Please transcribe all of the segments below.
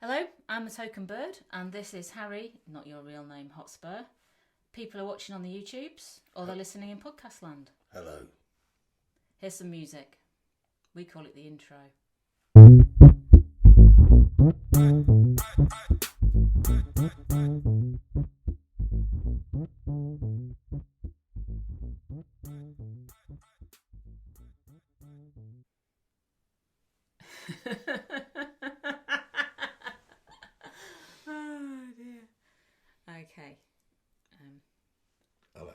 Hello, I'm the Token Bird, and this is Harry, not your real name, Hotspur. People are watching on the YouTubes, or they're listening in podcast land. Hello. Here's some music. We call it the intro. Oh dear. Okay. Hello.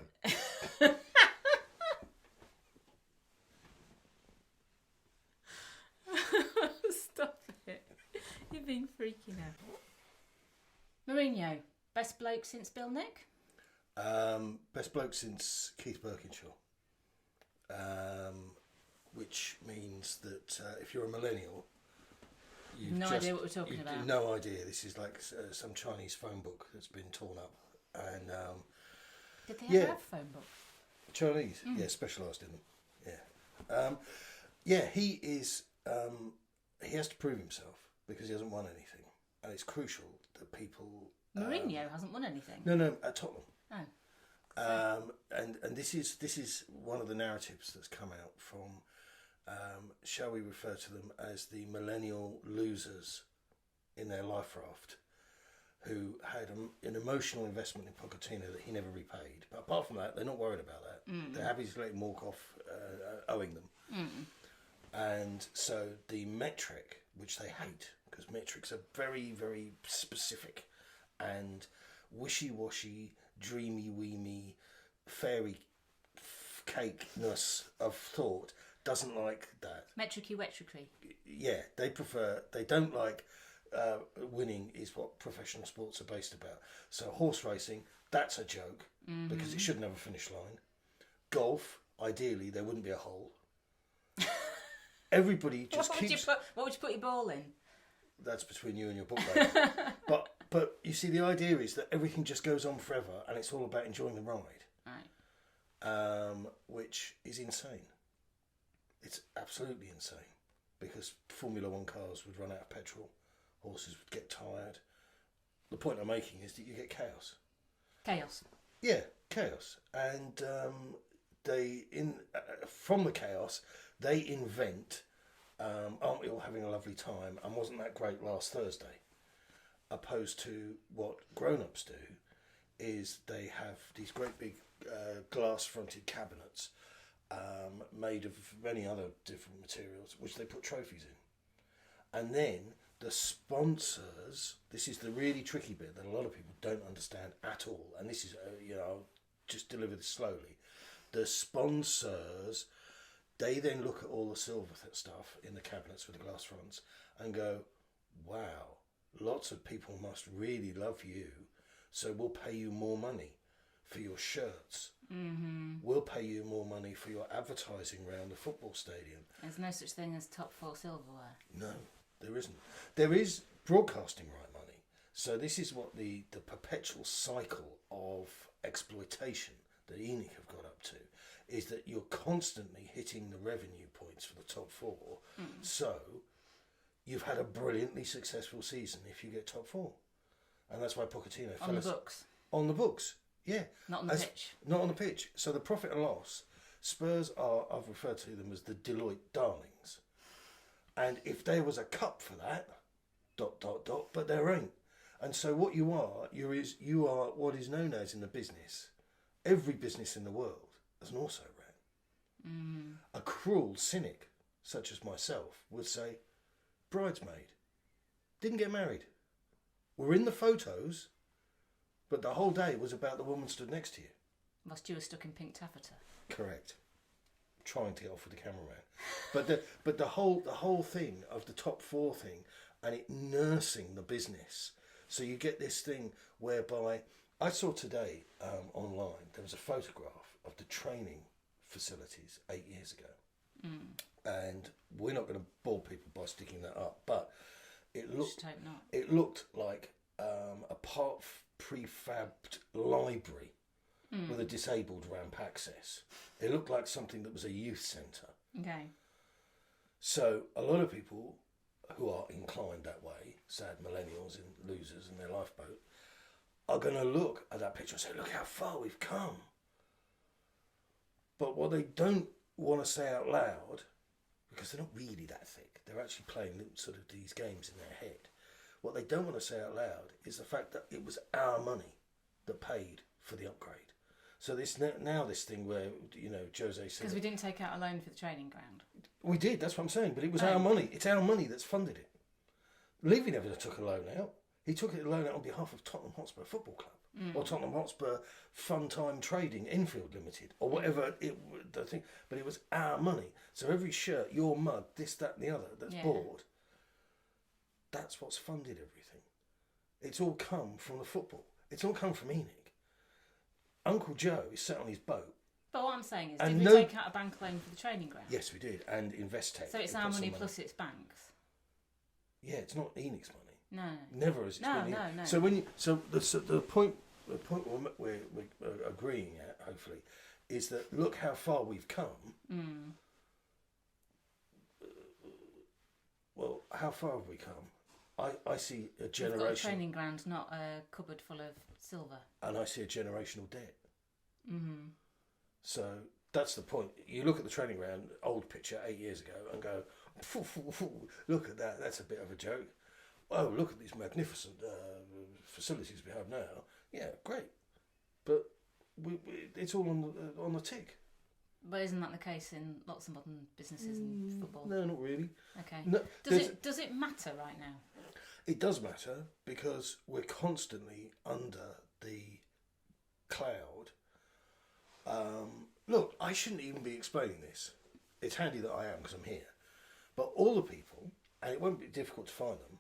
Stop it. You're being freaky now. Mourinho, best bloke since Bill Nick? Best bloke since Keith Birkinshaw. Which means that if you're a millennial, you've No idea what we're talking about. No idea. This is like some Chinese phone book that's been torn up. And Did they ever have a phone book? Chinese, yeah, specialised in them. Yeah, he is. He has to prove himself because he hasn't won anything, and it's crucial that people. Mourinho hasn't won anything. No, at Tottenham. Oh. And this is one of the narratives that's come out from. Shall we refer to them as the Millennial Losers in their life raft, who had an emotional investment in Pochettino that he never repaid. But apart from that, they're not worried about that. They're happy to let him walk off owing them. And so the metric, which they hate, because metrics are very, very specific and wishy-washy, dreamy-weemy, fairy cake-ness of thought, doesn't like that. Metricy wetricy. Yeah, they don't like winning is what professional sports are based about. So horse racing, that's a joke because it shouldn't have a finish line. Golf, ideally, there wouldn't be a hole. Everybody just keeps... What would you put your ball in? That's between you and your bookmaker. But you see, the idea is that everything just goes on forever and it's all about enjoying the ride. Right. Which is insane. It's absolutely insane because Formula One cars would run out of petrol, horses would get tired. The point I'm making is that you get chaos. Chaos. Yeah, chaos. And from the chaos, they invent, aren't we all having a lovely time and wasn't that great last Thursday? Opposed to what grown-ups do is they have these great big glass-fronted cabinets made of many other different materials, which they put trophies in. And then the sponsors, this is the really tricky bit that a lot of people don't understand at all, and this is, I'll just deliver this slowly. The sponsors, they then look at all the silver stuff in the cabinets with the glass fronts and go, wow, lots of people must really love you, so we'll pay you more money for your shirts. We'll pay you more money for your advertising around the football stadium. There's no such thing as top 4 silverware. No, there isn't. There is broadcasting right money. So this is what the perpetual cycle of exploitation that ENIC have got up to, is that you're constantly hitting the revenue points for the top 4. So you've had a brilliantly successful season if you get top 4. And that's why Pochettino On the books. On the books. Yeah. Not on the pitch. Not on the pitch. So the profit and loss, Spurs are, I've referred to them as the Deloitte darlings. And if there was a cup for that, ... but there ain't. And so what you are what is known as in the business, every business in the world as an also-ran. A cruel cynic, such as myself, would say, bridesmaid, didn't get married. We're in the photos, but the whole day was about the woman stood next to you. Whilst you were stuck in pink taffeta. Correct. Trying to get off with the cameraman. But the whole thing of the top 4 thing and it nursing the business. So you get this thing whereby I saw today online, there was a photograph of the training facilities 8 years ago. And we're not going to bore people by sticking that up, but it looked like a prefabbed library with a disabled ramp access. It looked like something that was a youth centre. Okay. So a lot of people who are inclined that way sad millennials and losers in their lifeboat, are going to look at that picture and say, look how far we've come. But what they don't want to say out loud, because they're not really that thick, they're actually playing sort of these games in their head. What they don't want to say out loud is the fact that it was our money that paid for the upgrade. So this thing where, Jose said... Because we didn't take out a loan for the training ground. We did, that's what I'm saying, but it was our money. It's our money that's funded it. Levy never took a loan out. He took a loan out on behalf of Tottenham Hotspur Football Club or Tottenham Hotspur Fun Time Trading Infield Limited or whatever the thing. But it was our money. So every shirt, your mug, this, that and the other that's bought, that's what's funded everything. It's all come from the football. It's all come from Enoch. Uncle Joe is sat on his boat. But what I'm saying is, did we take out a bank loan for the training ground? Yes, we did. And Investec. So it's our money plus it's banks? Yeah, it's not Enoch's money. No. Never has it been. No. So the point we're agreeing at, hopefully, is that look how far we've come. Well, how far have we come? I see a generation. We've got a training ground, not a cupboard full of silver. And I see a generational debt. So that's the point. You look at the training ground, old picture 8 years ago, and go, look at that. That's a bit of a joke. Oh, look at these magnificent facilities we have now. Yeah, great. But it's all on the tick. But isn't that the case in lots of modern businesses and football? No, not really. Okay. No, does it matter right now? It does matter because we're constantly under the cloud. Look, I shouldn't even be explaining this. It's handy that I am because I'm here. But all the people, and it won't be difficult to find them,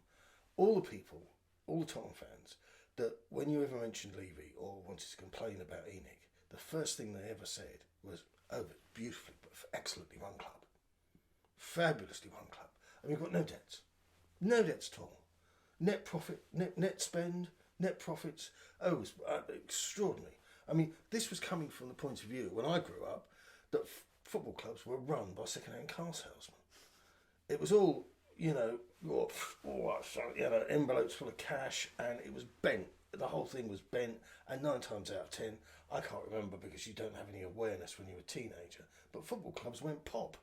all the people, all the Tottenham fans, that when you ever mentioned Levy or wanted to complain about Enoch, the first thing they ever said was, oh, beautifully, excellently run club. Fabulously run club. And we've got no debts. No debts at all. Net profit, net spend, net profits. Oh, it was extraordinary. I mean, this was coming from the point of view, when I grew up, that football clubs were run by second-hand car salesmen. It was all, envelopes full of cash, and it was bent. The whole thing was bent, and 9 times out of 10, I can't remember because you don't have any awareness when you're a teenager, but football clubs went pop.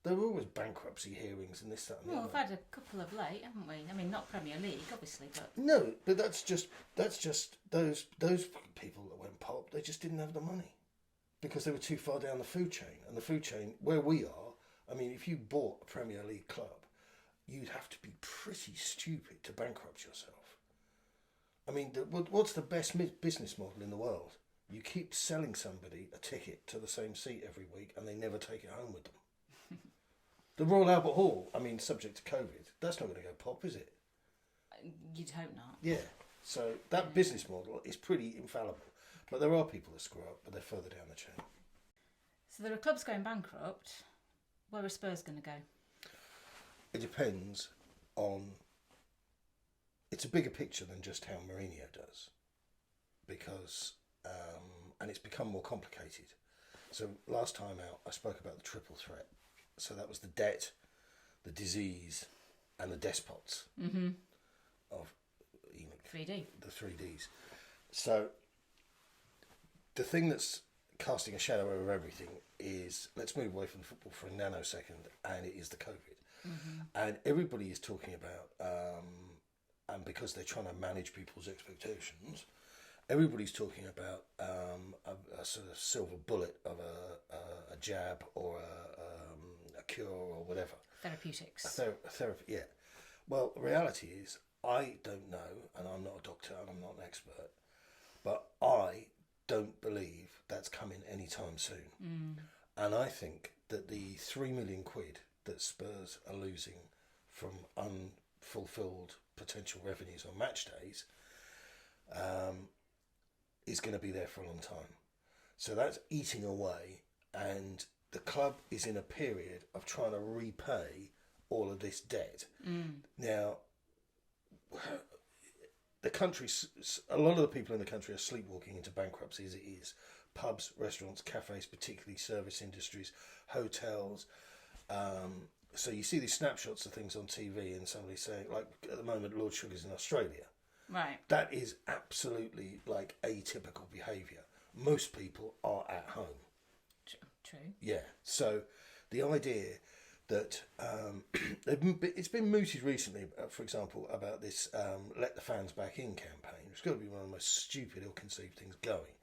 There were always bankruptcy hearings and this, that, and the other. Well, we've had a couple of late, haven't we? I mean, not Premier League, obviously, but... No, but that's just those people that went pop, they just didn't have the money. Because they were too far down the food chain. And the food chain, where we are, I mean, if you bought a Premier League club, you'd have to be pretty stupid to bankrupt yourself. I mean, what's the best business model in the world? You keep selling somebody a ticket to the same seat every week and they never take it home with them. The Royal Albert Hall, I mean, subject to COVID, that's not going to go pop, is it? You'd hope not. Yeah. So that business model is pretty infallible. But there are people that screw up, but they're further down the chain. So there are clubs going bankrupt. Where are Spurs going to go? It depends on... It's a bigger picture than just how Mourinho does. Because... and it's become more complicated. So last time out, I spoke about the triple threat. So that was the debt, the disease, and the despots of 3D. The 3Ds. So the thing that's casting a shadow over everything is, let's move away from football for a nanosecond, and it is the COVID. And everybody is talking about, and because they're trying to manage people's expectations, everybody's talking about a sort of silver bullet of a jab or a cure or whatever. Therapeutics. A therapy, yeah. Well, the reality is, I don't know, and I'm not a doctor and I'm not an expert, but I don't believe that's coming anytime soon. And I think that the 3 million quid that Spurs are losing from unfulfilled potential revenues on match days is going to be there for a long time. So that's eating away, and the club is in a period of trying to repay all of this debt. Now, the country, a lot of the people in the country are sleepwalking into bankruptcy as it is. Pubs, restaurants, cafes, particularly service industries, hotels, So you see these snapshots of things on TV and somebody saying, like at the moment, Lord Sugar's in Australia. Right. That is absolutely like atypical behaviour. Most people are at home. True. Yeah. So the idea that it's been mooted recently, for example, about this "Let the Fans Back In" campaign. It's got to be one of the most stupid, ill-conceived things going.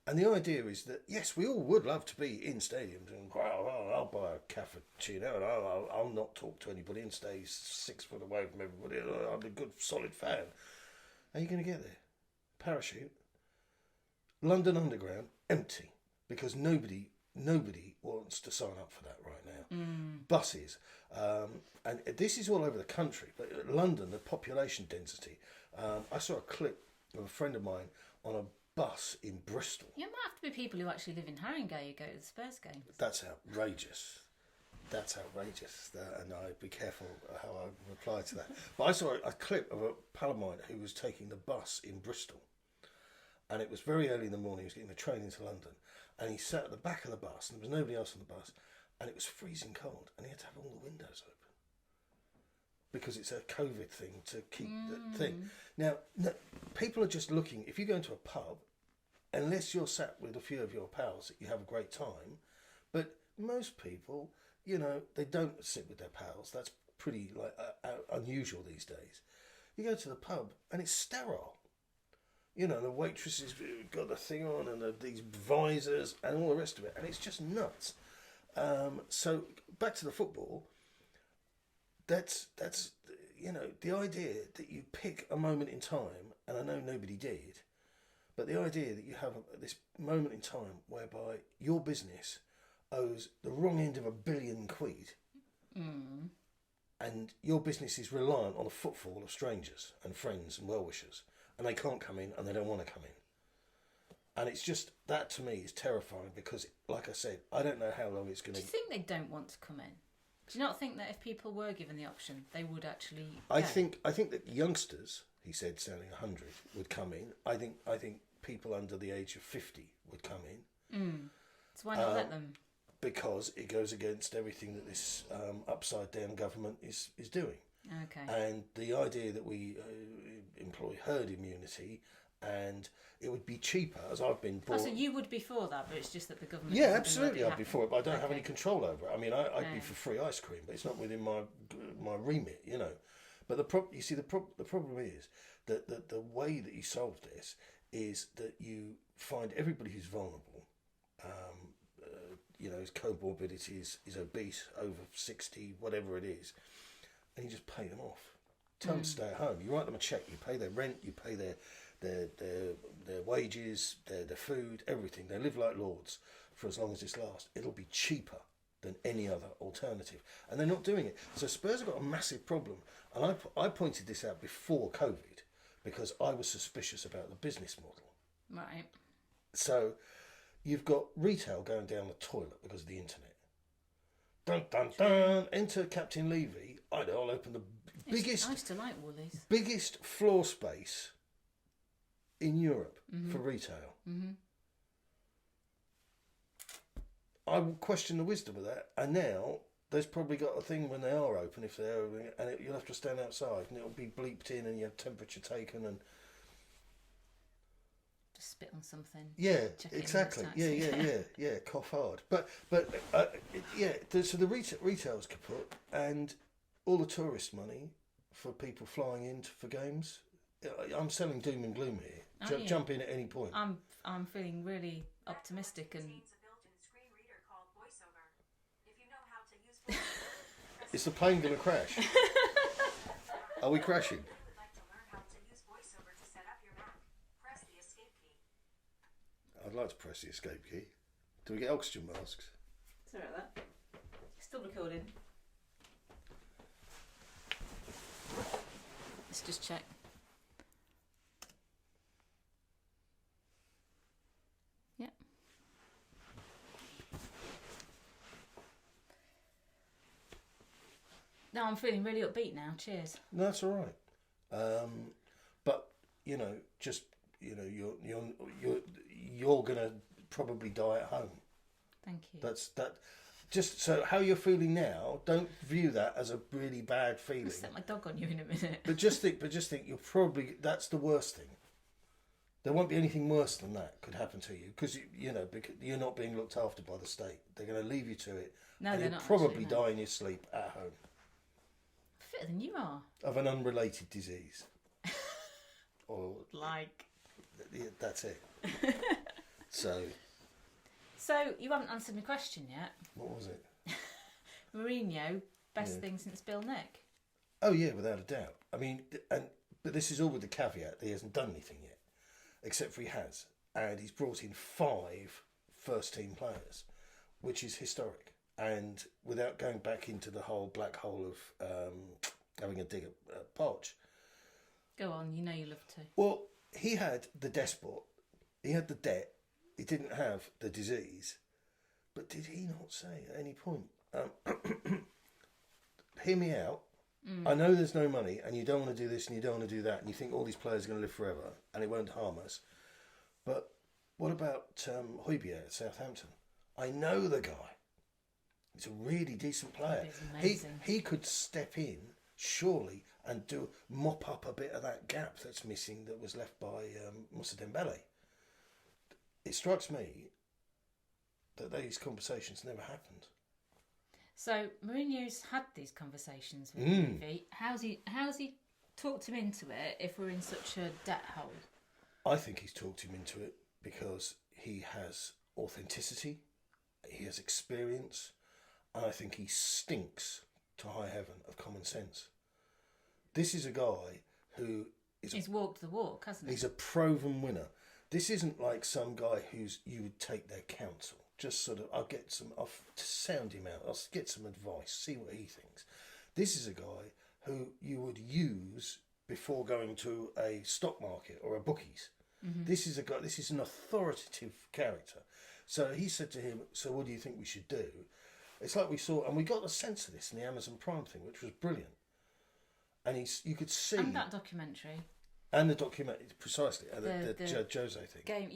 And the idea is that yes, we all would love to be in stadiums and I'll buy a cappuccino and I'll not talk to anybody and stay 6 foot away from everybody. I'm a good, solid fan. How are you going to get there? Parachute. London Underground empty because nobody wants to sign up for that right now. Buses, and this is all over the country, but London, the population density. I saw a clip of a friend of mine on a bus in Bristol. Yeah, it might have to be people who actually live in Haringey who go to the Spurs games. That's outrageous. That's outrageous. And I'd be careful how I reply to that. But I saw a clip of a pal of mine who was taking the bus in Bristol. And it was very early in the morning. He was getting the train into London. And he sat at the back of the bus, and there was nobody else on the bus. And it was freezing cold. And he had to have all the windows open. Because it's a COVID thing to keep the thing. Now, no, people are just looking. If you go into a pub, unless you're sat with a few of your pals, you have a great time. But most people, you know, they don't sit with their pals. That's pretty unusual these days. You go to the pub and it's sterile. You know, the waitresses got the thing on and these visors and all the rest of it. And it's just nuts. So back to the football. That's you know, the idea that you pick a moment in time, and I know nobody did, but the idea that you have this moment in time whereby your business owes the wrong end of £1 billion, and your business is reliant on the footfall of strangers and friends and well-wishers, and they can't come in and they don't want to come in. And it's just, that to me is terrifying because, like I said, I don't know how long it's going to... Do you think they don't want to come in? Do you not think that if people were given the option, they would actually go? I think that youngsters, he said, sounding 100, would come in. I think people under the age of 50 would come in. So why not let them? Because it goes against everything that this upside down government is doing. Okay. And the idea that we employ herd immunity and it would be cheaper, as I've been brought... Oh, so you would be for that, but it's just that the government... Yeah, absolutely, I'd be for it, but I don't have Okay. any control over it. I mean, I'd be for free ice cream, but it's not within my remit, you know. But the problem is that the way that you solve this is that you find everybody who's vulnerable, you know, his comorbidity is obese, over 60, whatever it is, and you just pay them off. Tell them to stay at home. You write them a cheque. You pay their rent. You pay their wages, their food, everything. They live like lords for as long as this lasts. It'll be cheaper than any other alternative, and they're not doing it. So Spurs have got a massive problem, and I pointed this out before COVID because I was suspicious about the business model. Right. So you've got retail going down the toilet because of the internet. Dun dun dun. Enter Captain Levy. I'll open the biggest. I used to like Woolies. Biggest floor space in Europe for retail. I will question the wisdom of that. And now there's probably got a thing when they are open, if they're open, and you'll have to stand outside, and it'll be bleeped in, and you have temperature taken, and Just spit on something. yeah, Check it in exactly. the taxi. Yeah. Cough hard. But yeah. So the retail's kaput, and all the tourist money for people flying in for games. I'm selling doom and gloom here. Jump in at any point. I'm feeling really optimistic and. Is the plane going to crash? Are we crashing? I'd like to press the escape key. Do we get oxygen masks? Sorry about that. Still recording. Let's just check. Yeah. No, I'm feeling really upbeat now. Cheers. No, that's all right. But you know, just you know, you're gonna probably die at home. Thank you. just so how you're feeling now, don't view that as a really bad feeling. I'll set my dog on you in a minute. But just think, you're probably, that's the worst thing. There won't be anything worse than that could happen to you because because you're not being looked after by the state. They're going to leave you to it. No, and they're you'll not. probably actually, no. die in your sleep at home Fitter than you are. of an unrelated disease. Or Like. that's it. So you haven't answered my question yet. what was it? Mourinho, best thing since Bill Nick. Oh yeah, without a doubt. I mean, but this is all with the caveat that he hasn't done anything yet, except for he has, and he's brought in 5 first-team players, which is historic. And without going back into the whole black hole of having a dig at Poch, Go on, you know you love to. well, he had the despot, he had the debt, he didn't have the disease, but did he not say at any point, hear me out, I know there's no money and you don't want to do this and you don't want to do that and you think all these players are going to live forever and it won't harm us, but what about Højbjerg at Southampton? I know the guy. He's a really decent player. He could step in, surely, and mop up a bit of that gap that's missing that was left by Moussa Dembele. It strikes me that these conversations never happened. So Mourinho's had these conversations with Levy. How's he talked him into it if we're in such a debt hole? I think he's talked him into it because he has authenticity, he has experience, and I think he stinks to high heaven of common sense. This is a guy who He's walked the walk, hasn't he? He's a proven winner. This isn't like some guy you would take their counsel. Just sort of, I'll sound him out. I'll get some advice, see what he thinks. This is a guy who you would use before going to a stock market or a bookies. Mm-hmm. This is a guy. This is an authoritative character. So he said to him, "So what do you think we should do?" It's like we saw, and we got a sense of this in the Amazon Prime thing, which was brilliant. And you could see, and that documentary, and the documentary precisely, the Jose thing, game,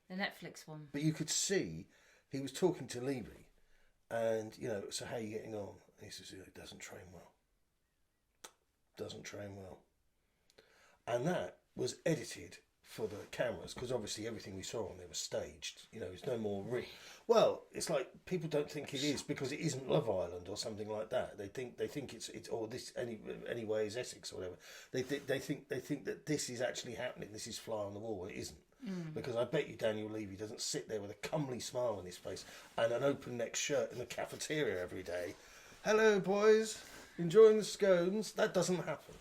the Netflix one. But you could see he was talking to Levy, and so how are you getting on? And he says, "It doesn't train well. Doesn't train well," and that was edited for the cameras because obviously everything we saw on there was staged. It's no more well, it's like people don't think it is because it isn't Love Island or something like that. They think it's or this anyway is Essex or whatever. They think that this is actually happening. This is fly on the wall. It isn't. Because I bet you Daniel Levy doesn't sit there with a comely smile on his face and an open neck shirt in the cafeteria every day. Hello, boys, enjoying the scones. That doesn't happen.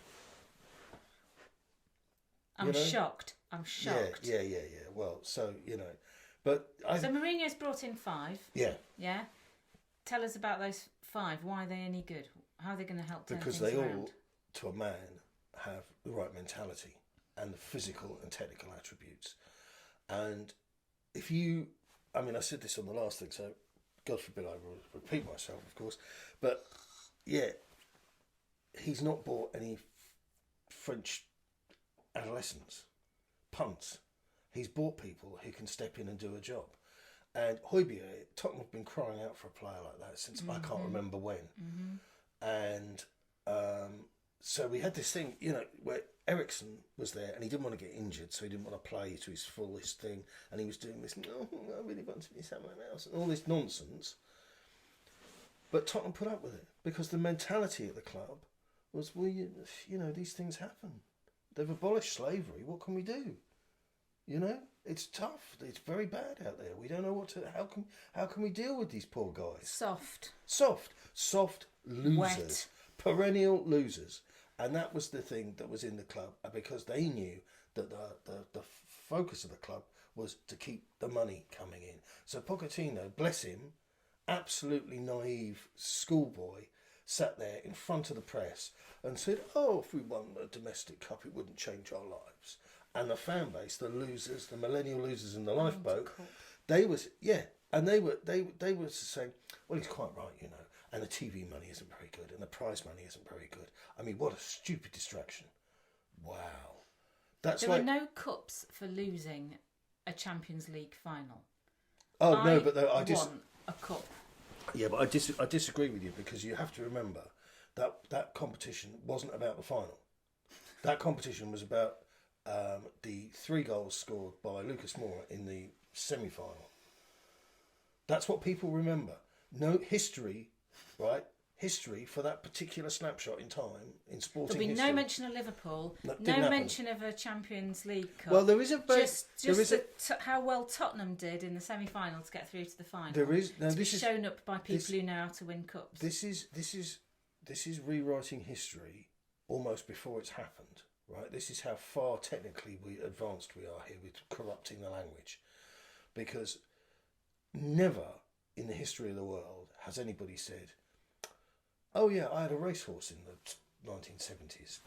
I'm shocked. Yeah. Well, so but so Mourinho's brought in 5. Yeah. Yeah. Tell us about those 5. Why are they any good? How are they going to help? Because they all, to a man, have the right mentality and the physical and technical attributes. And if I said this on the last thing, so God forbid I repeat myself, of course, but yeah, he's not bought any French adolescents, punts. He's bought people who can step in and do a job. And Højbjerg, Tottenham have been crying out for a player like that since I can't remember when. Mm-hmm. And so we had this thing, where Ericsson was there and he didn't want to get injured, so he didn't want to play to his fullest thing. And he was doing this, "No, I really want to be someone else," and all this nonsense. But Tottenham put up with it because the mentality of the club was, well, these things happen. They've abolished slavery. What can we do? It's tough. It's very bad out there. We don't know how can we deal with these poor guys? Soft losers. Wet. Perennial losers. And that was the thing that was in the club, because they knew that the focus of the club was to keep the money coming in. So Pochettino, bless him, absolutely naive schoolboy, sat there in front of the press and said, "Oh, if we won a domestic cup, it wouldn't change our lives." And the fan base, the losers, the millennial losers in the lifeboat, they were saying, "Well, he's quite right, and the TV money isn't very good, and the prize money isn't very good. I mean, what a stupid distraction." Wow. There were no cups for losing a Champions League final. Oh, no, but I won a cup. Yeah, but I disagree with you, because you have to remember that competition wasn't about the final. That competition was about the 3 goals scored by Lucas Moura in the semi-final. That's what people remember. No history, right? History for that particular snapshot in time in sporting There'll be history. no mention of Liverpool, no mention of a Champions League Cup. Well, there is a how well Tottenham did in the semi-final to get through to the final. There is shown up by people who know how to win cups. This is rewriting history almost before it's happened, right? This is how far technically advanced we are here with corrupting the language, because never in the history of the world has anybody said, "Oh yeah, I had a racehorse in the 1970s,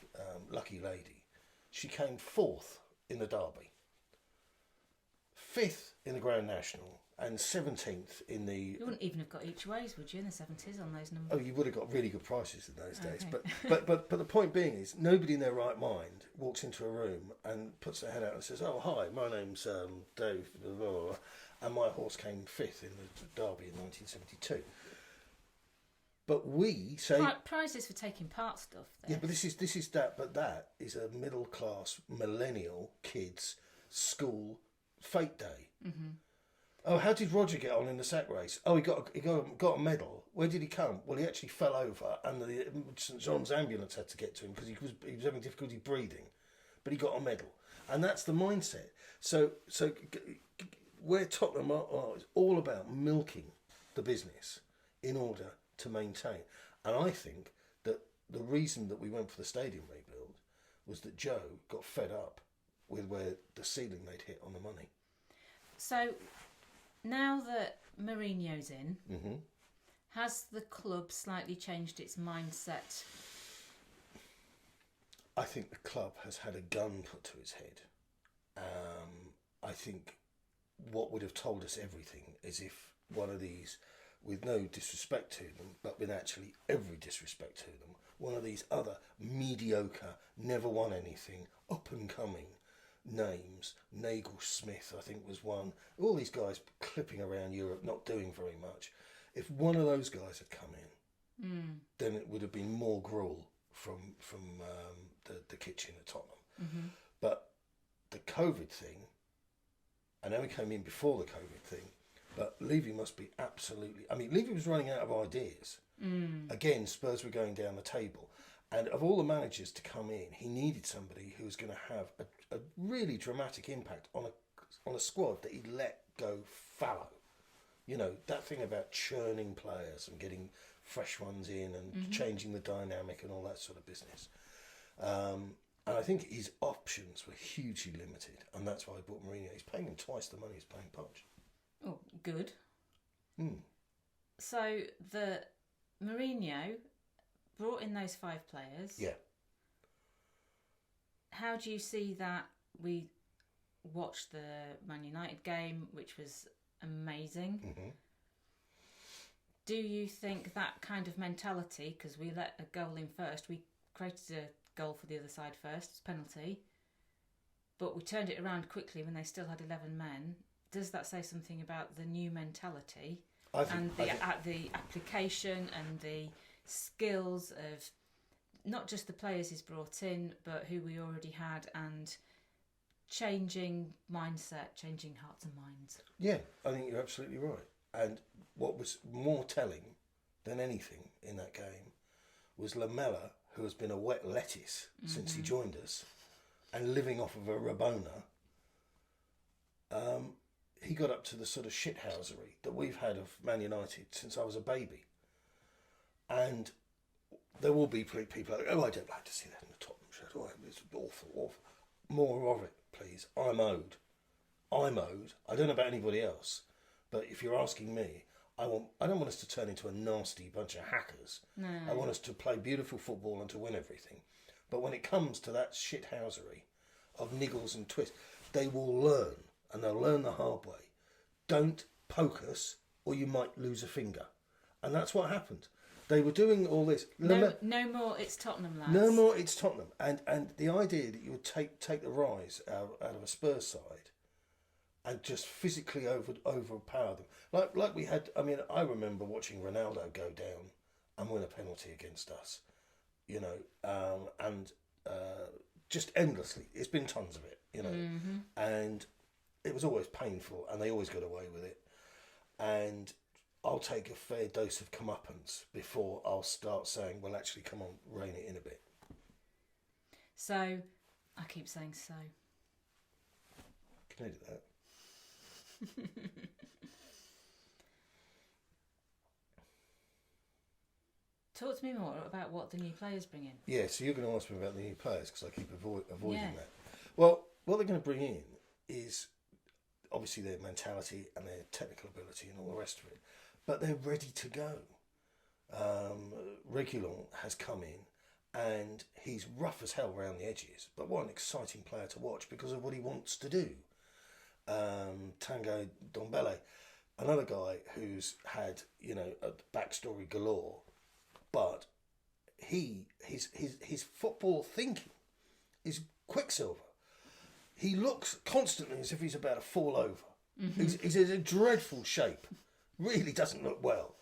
Lucky Lady. She came 4th in the Derby, 5th in the Grand National, and 17th in the..." You wouldn't even have got each ways, would you, in the 70s on those numbers? Oh, you would have got really good prices in those days. But the point being is, nobody in their right mind walks into a room and puts their head out and says, "Oh, hi, my name's Dave, blah, blah, blah, and my horse came 5th in the Derby in 1972. But we say prizes for taking part stuff. Yeah, but this is that. But that is a middle class millennial kids school fate day. Mm-hmm. Oh, how did Roger get on in the sack race? Oh, he got a medal. Where did he come? Well, he actually fell over, and the St John's ambulance had to get to him because he was having difficulty breathing, but he got a medal, and that's the mindset. So where Tottenham are is all about milking the business in order to maintain. And I think that the reason that we went for the stadium rebuild was that Joe got fed up with where the ceiling they'd hit on the money. So now that Mourinho's in, mm-hmm. has the club slightly changed its mindset? I think the club has had a gun put to its head. I think what would have told us everything is if one of these, with no disrespect to them, but with actually every disrespect to them, one of these other mediocre, never won anything, up-and-coming names, Nagelsmith, I think, was one, all these guys clipping around Europe, not doing very much. If one of those guys had come in, then it would have been more gruel from the kitchen at Tottenham. Mm-hmm. But the COVID thing, I know he came in before the COVID thing, but Levy must be absolutely... I mean, Levy was running out of ideas. Again, Spurs were going down the table. And of all the managers to come in, he needed somebody who was going to have a really dramatic impact on a squad that he'd let go fallow. You know, that thing about churning players and getting fresh ones in and changing the dynamic and all that sort of business. And I think his options were hugely limited, and that's why I bought Mourinho. He's paying him twice the money he's paying Poch. Oh, good. So the Mourinho brought in those 5 players. Yeah. How do you see that? We watched the Man United game, which was amazing. Mm-hmm. Do you think that kind of mentality, because we let a goal in first, we created a goal for the other side first, it's penalty, but we turned it around quickly when they still had 11 men. Does that say something about the new mentality and the application and the skills of not just the players he's brought in, but who we already had, and changing mindset, changing hearts and minds? Yeah, I think you're absolutely right. And what was more telling than anything in that game was Lamella, who has been a wet lettuce since he joined us and living off of a Rabona. He got up to the sort of shithousery that we've had of Man United since I was a baby. And there will be people like, oh, I don't like to see that in the Tottenham shirt. Oh, it's awful. More of it, please. I'm owed. I don't know about anybody else, but if you're asking me, I don't want us to turn into a nasty bunch of hackers. No. I want us to play beautiful football and to win everything. But when it comes to that shithousery of niggles and twists, they will learn, and they'll learn the hard way. Don't poke us, or you might lose a finger. And that's what happened. They were doing all this. No more it's Tottenham, lads. No more it's Tottenham. And the idea that you would take the rise out of a Spurs side and just physically overpower them. Like we had. I mean, I remember watching Ronaldo go down and win a penalty against us. You know, and just endlessly. It's been tons of it. You know, and it was always painful, and they always got away with it. And I'll take a fair dose of comeuppance before I'll start saying, well, actually, come on, rein it in a bit. So, I keep saying so. Can I do that? Talk to me more about what the new players bring in. Yeah, so you're going to ask me about the new players because I keep avoiding Yeah. that. Well, what they're going to bring in is obviously their mentality and their technical ability and all the rest of it. But they're ready to go. Reguilon has come in and he's rough as hell around the edges, but what an exciting player to watch because of what he wants to do. Tanguy Ndombele, another guy who's had, you know, a backstory galore, but his football thinking is quicksilver. He looks constantly as if he's about to fall over. He's in a dreadful shape. Really doesn't look well.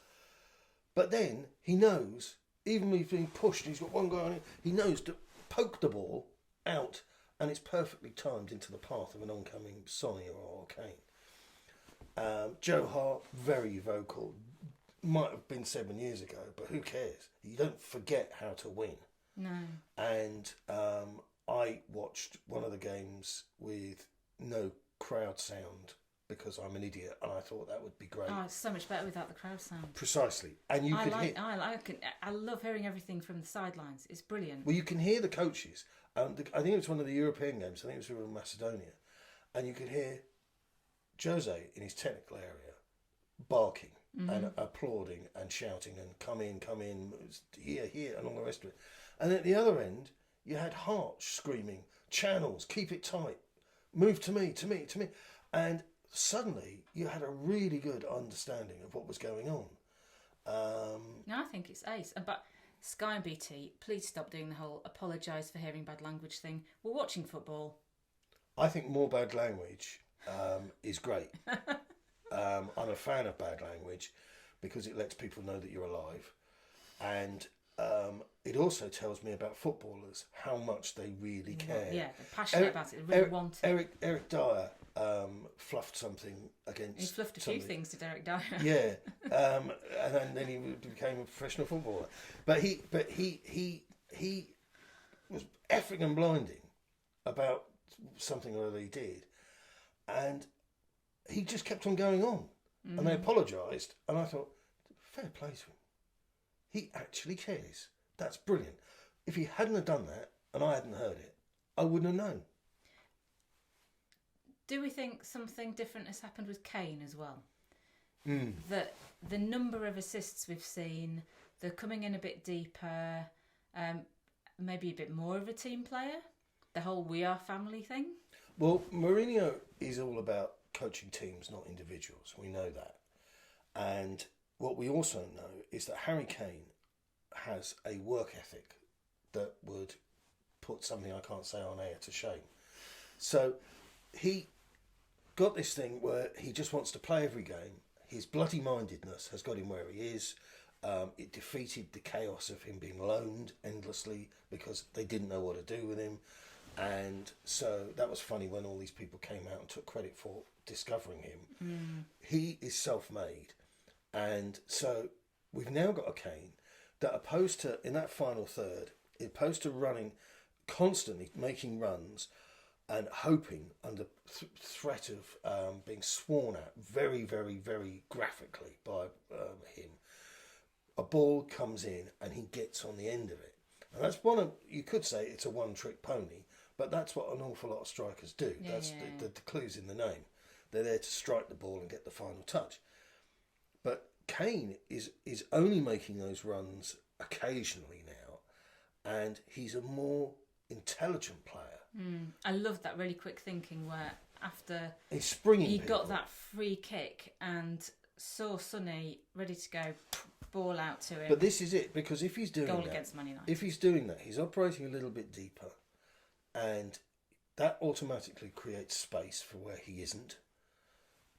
But then he knows, even when he's being pushed, he's got one guy on him, he knows to poke the ball out and it's perfectly timed into the path of an oncoming Sonny or Kane. Joe Hart, very vocal. Might have been 7 years ago, but who cares? You don't forget how to win. No. And I watched one of the games with no crowd sound because I'm an idiot, and I thought that would be great. Oh, it's so much better without the crowd sound. Precisely, and you could hear. I love hearing everything from the sidelines. It's brilliant. Well, you can hear the coaches. I think it was one of the European games. I think it was in Macedonia, and you could hear Jose in his technical area barking and applauding and shouting and come in, here, and all the rest of it. And at the other end, you had Hart screaming, "Channels, keep it tight, move to me," and suddenly you had a really good understanding of what was going on. No, I think it's ace. But Sky and BT, please stop doing the whole apologise for hearing bad language thing. We're watching football. I think more bad language is great. I'm a fan of bad language because it lets people know that you're alive, and it also tells me about footballers, how much they really care. Yeah, they're passionate about it. They really want it. Eric Dyer fluffed something against. He fluffed a somebody. few things to Eric Dyer. Yeah, and then he became a professional footballer. But he was effing and blinding about something or other he did, and he just kept on going on. And they apologised, and I thought, fair play to him. He actually cares. That's brilliant. If he hadn't have done that, and I hadn't heard it, I wouldn't have known. Do we think something different has happened with Kane as well? That the number of assists we've seen, they're coming in a bit deeper, maybe a bit more of a team player, the whole we are family thing. Well, Mourinho is all about coaching teams, not individuals. We know that. And what we also know is that Harry Kane has a work ethic that would put something I can't say on air to shame. So he got this thing where he just wants to play every game. His bloody mindedness has got him where he is. It defeated the chaos of him being loaned endlessly because they didn't know what to do with him. And so that was funny when all these people came out and took credit for discovering him. He is self-made. And so we've now got a Kane that, opposed to, in that final third, opposed to running constantly, making runs and hoping under threat of being sworn at very, very, very graphically by him, a ball comes in and he gets on the end of it. And that's you could say it's a one-trick pony, but that's what an awful lot of strikers do. The clue's in the name. They're there to strike the ball and get the final touch. But Kane is only making those runs occasionally now, and he's a more intelligent player. I love that really quick thinking where after he's springing he people. got that free kick and saw Sonny ready to go, ball out to him. But this is it, because if he's doing goal that, against Man United. if he's doing that, he's operating a little bit deeper, and that automatically creates space for where he isn't.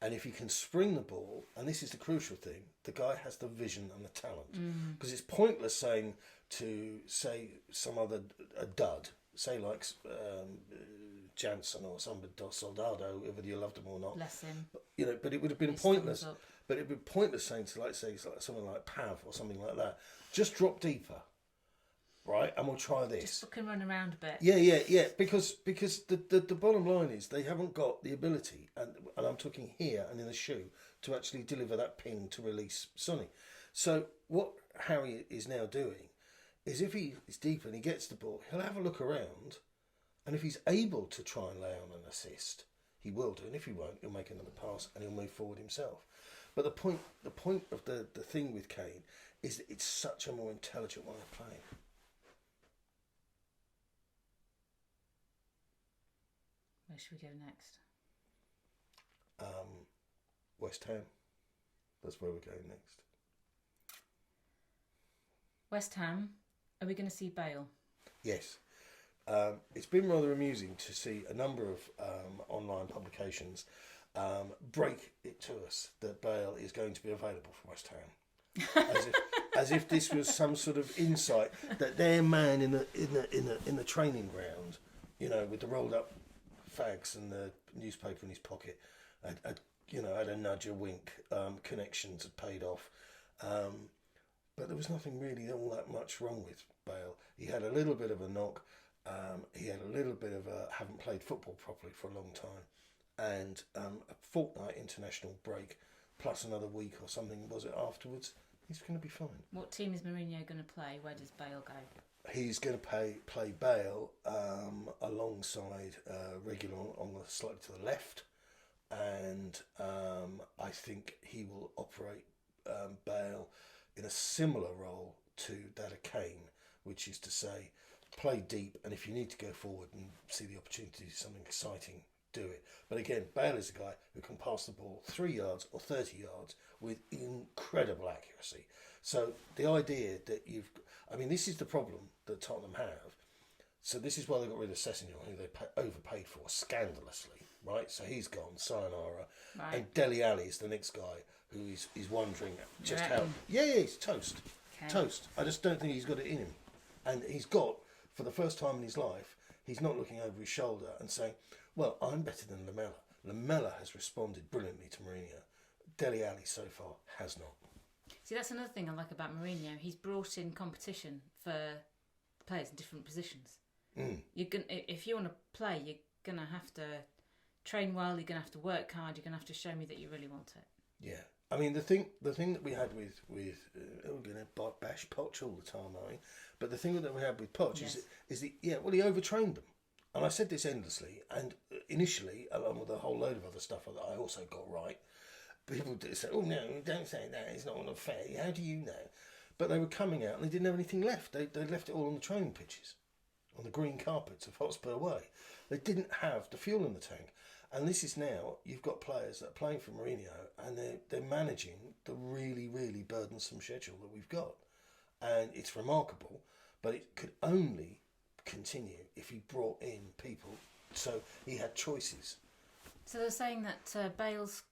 And if he can spring the ball, and this is the crucial thing, the guy has the vision and the talent. Because it's pointless saying to, say, some other a dud, say like Jansen or somebody, Soldado, whether you loved him or not. Bless him. But it would have been pointless. But it would be pointless saying to, like, say, someone like Pav or something like that, just drop deeper, right? And we'll try this. Just fucking run around a bit. Yeah. Because the bottom line is they haven't got the ability, and I'm talking here and in the shoe, to actually deliver that ping to release Sonny. So what Harry is now doing is if he is deep and he gets the ball, he'll have a look around, and if he's able to try and lay on an assist, he will do. And if he won't, he'll make another pass and he'll move forward himself. But the point of the thing with Kane is that it's such a more intelligent way of playing. Where should we go next? West Ham. That's where we're going next. West Ham. Are we going to see Bale? Yes. It's been rather amusing to see a number of online publications break it to us that Bale is going to be available for West Ham, as if this was some sort of insight that their man in the training ground, with the rolled up fags and the newspaper in his pocket, had a nudge, a wink, connections had paid off, but there was nothing really all that much wrong with Bale. He had a little bit of a knock. He had a little bit of a haven't played football properly for a long time, and a fortnight international break plus another week or something was it afterwards. He's going to be fine. What team is Mourinho going to play? Where does Bale go? He's going to play Bale alongside Regular on the slightly to the left, and I think he will operate Bale in a similar role to that of Kane, which is to say, play deep, and if you need to go forward and see the opportunity to do something exciting, do it. But again, Bale is a guy who can pass the ball 3 yards or 30 yards with incredible accuracy. So the idea that this is the problem that Tottenham have. So this is why they got rid of Sessegnon, who they overpaid for scandalously, right? So he's gone, sayonara. Right. And Dele Alli is the next guy who is wondering just how... Yeah, he's toast. Okay. Toast. I just don't think he's got it in him. And he's got, for the first time in his life, he's not looking over his shoulder and saying, well, I'm better than Lamella. Lamella has responded brilliantly to Mourinho. Dele Alli so far has not. See, that's another thing I like about Mourinho. He's brought in competition for players in different positions. If you want to play, you're going to have to train well, you're going to have to work hard, you're going to have to show me that you really want it. Yeah. I mean, the thing that we had with we're going to bash Poch all the time, aren't we? But the thing that we had with Poch is that he overtrained them. And I said this endlessly, and initially, along with a whole load of other stuff that I also got right, people did say, oh no, don't say that, it's not fair, how do you know? But they were coming out and they didn't have anything left. They left it all on the training pitches, on the green carpets of Hotspur Way. They didn't have the fuel in the tank. And this is now, you've got players that are playing for Mourinho and they're managing the really, really burdensome schedule that we've got. And it's remarkable, but it could only continue if he brought in people so he had choices. So they're saying that Bale's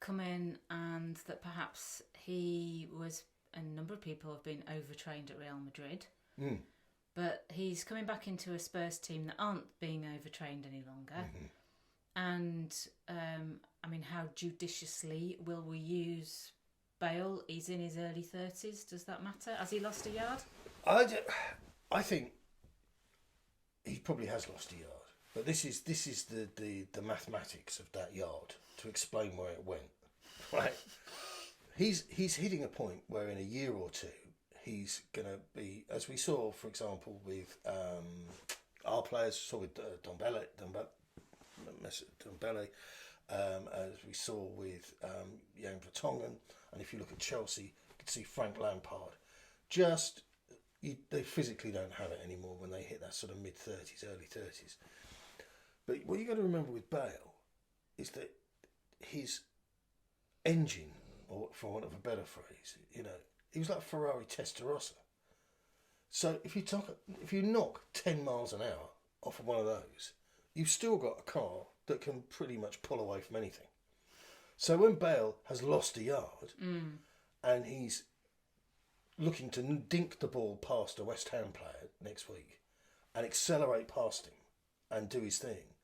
come in and that perhaps he was, a number of people have been overtrained at Real Madrid, but he's coming back into a Spurs team that aren't being overtrained any longer. And how judiciously will we use Bale? He's in his early 30s. Does that matter? Has he lost a yard? I think he probably has lost a yard, but this is the mathematics of that yard to explain where it went. Right, he's hitting a point where in a year or two he's going to be, as we saw, for example, with our players, saw with Dombele, as we saw with Jan Vertonghen, and if you look at Chelsea, you can see Frank Lampard. They physically don't have it anymore when they hit that sort of mid-30s, early 30s. But what you got to remember with Bale is that his engine, or for want of a better phrase, he was like Ferrari Testarossa. So if you knock 10 miles an hour off of one of those, you've still got a car that can pretty much pull away from anything. So when Bale has lost a yard and he's looking to dink the ball past a West Ham player next week and accelerate past him and do his thing,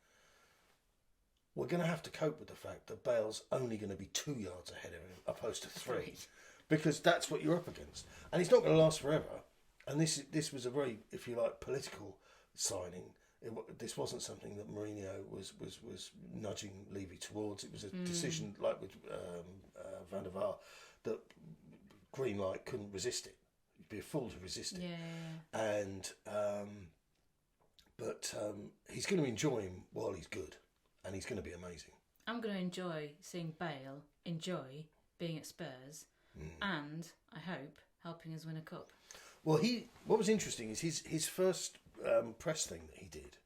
we're going to have to cope with the fact that Bale's only going to be 2 yards ahead of him opposed to 3, because that's what you're up against. And it's not going to last forever. And this was a very, if you like, political signing. This wasn't something that Mourinho was nudging Levy towards. It was a decision, like with Van der Vaart, that green light couldn't resist it. You'd be a fool to resist it. Yeah. And but he's going to enjoy him while he's good, and he's going to be amazing. I'm going to enjoy seeing Bale enjoy being at Spurs, and I hope helping us win a cup. Well, what was interesting is his first press thing that he did.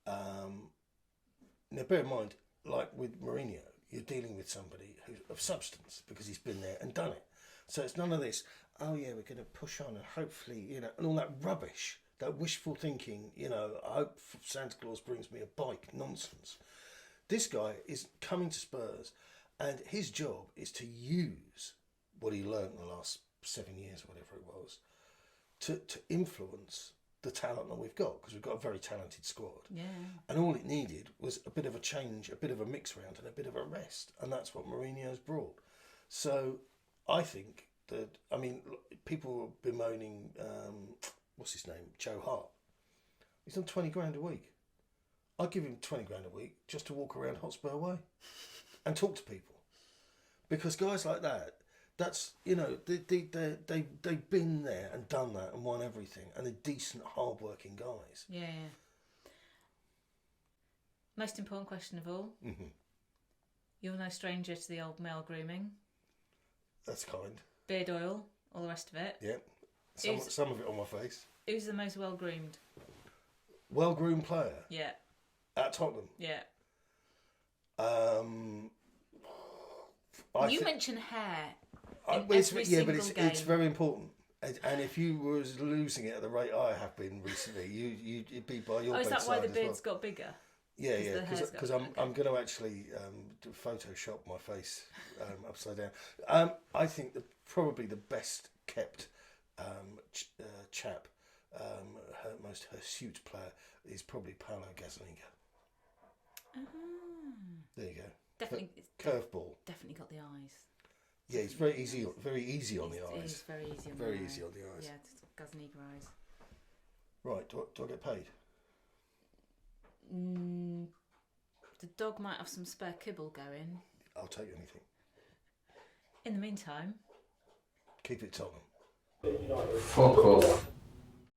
Now, bear in mind, like with Mourinho, you're dealing with somebody who's of substance because he's been there and done it. So it's none of this, oh yeah, we're going to push on and hopefully, and all that rubbish, that wishful thinking, I hope Santa Claus brings me a bike nonsense. This guy is coming to Spurs, and his job is to use what he learned in the last 7 years, whatever it was, to influence the talent that we've got, because we've got a very talented squad. Yeah. And all it needed was a bit of a change, a bit of a mix round, and a bit of a rest. And that's what Mourinho's brought. So I think that, people were bemoaning, what's his name, Joe Hart. He's on 20 grand a week. I'd give him 20 grand a week just to walk around Hotspur Way and talk to people. Because guys like that, that's, they've been there and done that and won everything, and they're decent, hard-working guys. Yeah. Most important question of all. Mm-hmm. You're no stranger to the old male grooming. That's kind. Beard oil, all the rest of it. Yeah. Some of it on my face. Who's the most well-groomed? Well-groomed player? Yeah. At Tottenham? Yeah. You mention hair. It's very important. And if you were losing it at the rate I have been recently, you'd be by your bedside. Is that why the beard's got bigger? Yeah, because I'm going to actually Photoshop my face upside down. I think probably the best kept chap, most hirsute player, is probably Paolo Gazzaniga. There you go. Definitely curveball. Definitely got the eyes. Yeah, he's very easy on the eyes. He's very easy on very easy on the eyes. Yeah, it's Gazzaniga eyes. Right, do I get paid? The dog might have some spare kibble going. I'll take anything. In the meantime, keep it Tottenham. Fuck off.